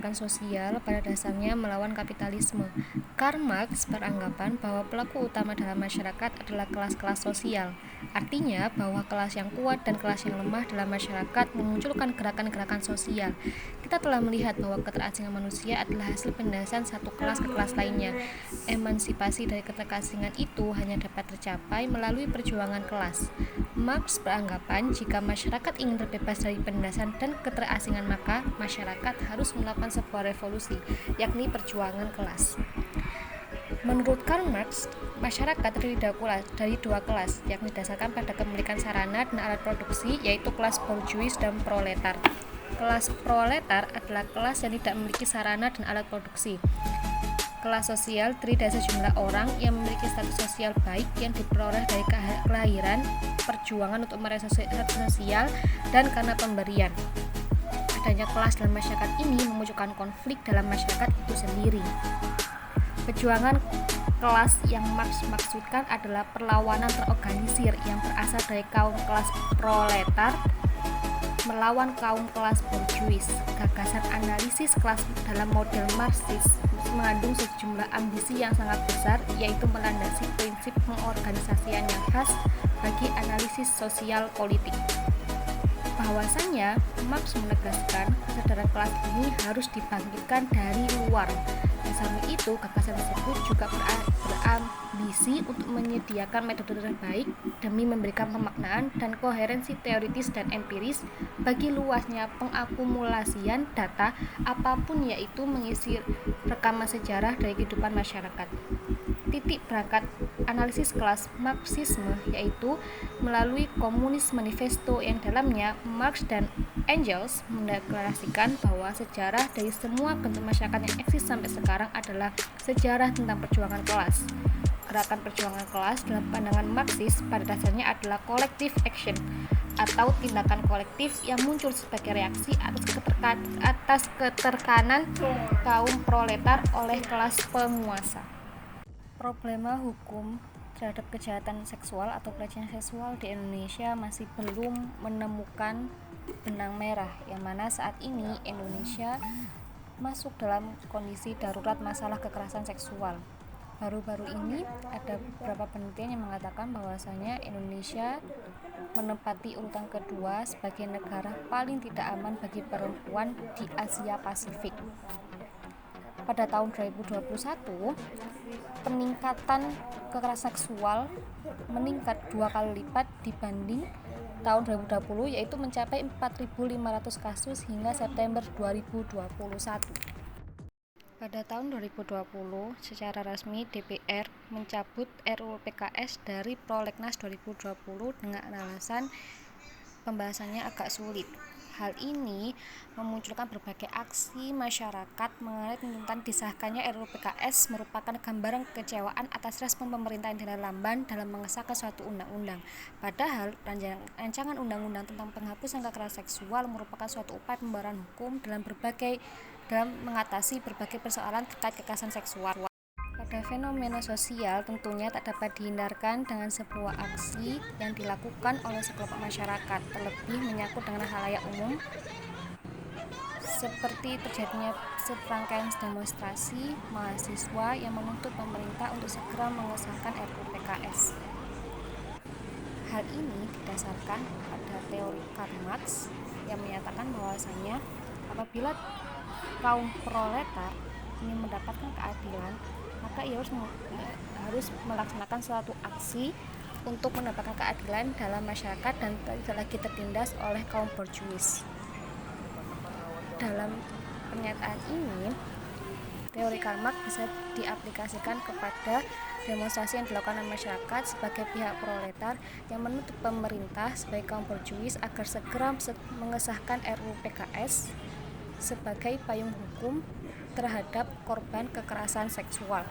gerakan sosial pada dasarnya melawan kapitalisme. Karl Marx beranggapan bahwa pelaku utama dalam masyarakat adalah kelas-kelas sosial. Artinya bahwa kelas yang kuat dan kelas yang lemah dalam masyarakat memunculkan gerakan-gerakan sosial. Kita telah melihat bahwa keterasingan manusia adalah hasil penindasan satu kelas ke kelas lainnya. Emansipasi dari keterasingan itu hanya dapat tercapai melalui perjuangan kelas. Marx beranggapan jika masyarakat ingin terbebas dari penindasan dan keterasingan, maka masyarakat harus melakukan sebuah revolusi, yakni perjuangan kelas. Menurut Karl Marx, masyarakat terdiri dari dua kelas, yakni didasarkan pada kepemilikan sarana dan alat produksi, yaitu kelas borjuis dan proletar. Kelas proletar adalah kelas yang tidak memiliki sarana dan alat produksi. Kelas sosial terdiri dari sejumlah orang yang memiliki status sosial baik yang diperoleh dari kelahiran, perjuangan untuk meraih status sosial, dan karena pemberian. Adanya kelas dalam masyarakat ini memunculkan konflik dalam masyarakat itu sendiri. Perjuangan kelas yang Marx maksudkan adalah perlawanan terorganisir yang berasal dari kaum kelas proletar melawan kaum kelas borjuis. Gagasan analisis kelas dalam model Marxis mengandung sejumlah ambisi yang sangat besar, yaitu melandasi prinsip pengorganisasian yang khas bagi analisis sosial politik. Bahwasanya Marx menegaskan kesadaran kelas ini harus dibangkitkan dari luar. Di samping itu, gagasan tersebut juga berambisi untuk menyediakan metode terbaik demi memberikan pemaknaan dan koherensi teoritis dan empiris bagi luasnya pengakumulasian data apapun, yaitu mengisi rekaman sejarah dari kehidupan masyarakat. Titik berangkat analisis kelas Marxisme yaitu melalui Komunis Manifesto yang dalamnya Marx dan Engels mendeklarasikan bahwa sejarah dari semua bentuk masyarakat yang eksis sampai sekarang adalah sejarah tentang perjuangan kelas. Gerakan perjuangan kelas dalam pandangan Marxis pada dasarnya adalah collective action atau tindakan kolektif yang muncul sebagai reaksi atas keterkanan kaum proletar oleh kelas penguasa. Problema hukum terhadap kejahatan seksual atau pelecehan seksual di Indonesia masih belum menemukan benang merah, yang mana saat ini Indonesia masuk dalam kondisi darurat masalah kekerasan seksual. Baru-baru ini ada beberapa penelitian yang mengatakan bahwasanya Indonesia menempati urutan kedua sebagai negara paling tidak aman bagi perempuan di Asia Pasifik. Pada tahun 2021, peningkatan kekerasan seksual meningkat 2 kali lipat dibanding tahun 2020, yaitu mencapai 4.500 kasus hingga September 2021. Pada tahun 2020, secara resmi DPR mencabut RUU PKS dari Prolegnas 2020 dengan alasan pembahasannya agak sulit. Hal ini memunculkan berbagai aksi masyarakat mengenai tuntutan disahkannya RUU PKS merupakan gambaran kekecewaan atas respon pemerintah yang lamban dalam mengesahkan suatu undang-undang. Padahal rancangan undang-undang tentang penghapusan kekerasan seksual merupakan suatu upaya pembenaran hukum dalam mengatasi berbagai persoalan terkait kekerasan seksual. Pada fenomena sosial tentunya tak dapat dihindarkan dengan sebuah aksi yang dilakukan oleh sekelompok masyarakat, terlebih menyangkut dengan khalayak umum, seperti terjadinya serangkaian demonstrasi mahasiswa yang menuntut pemerintah untuk segera mengesahkan RUU PKS. Hal ini didasarkan pada teori Karl Marx yang menyatakan bahwasanya apabila kaum proletar ingin mendapatkan keadilan, maka ia harus melaksanakan suatu aksi untuk mendapatkan keadilan dalam masyarakat dan tidak lagi tertindas oleh kaum borjuis. Dalam pernyataan ini, teori Karl Marx bisa diaplikasikan kepada demonstrasi yang dilakukan oleh masyarakat sebagai pihak proletar yang menuntut pemerintah sebagai kaum borjuis agar segera mengesahkan RUU PKS sebagai payung hukum terhadap korban kekerasan seksual.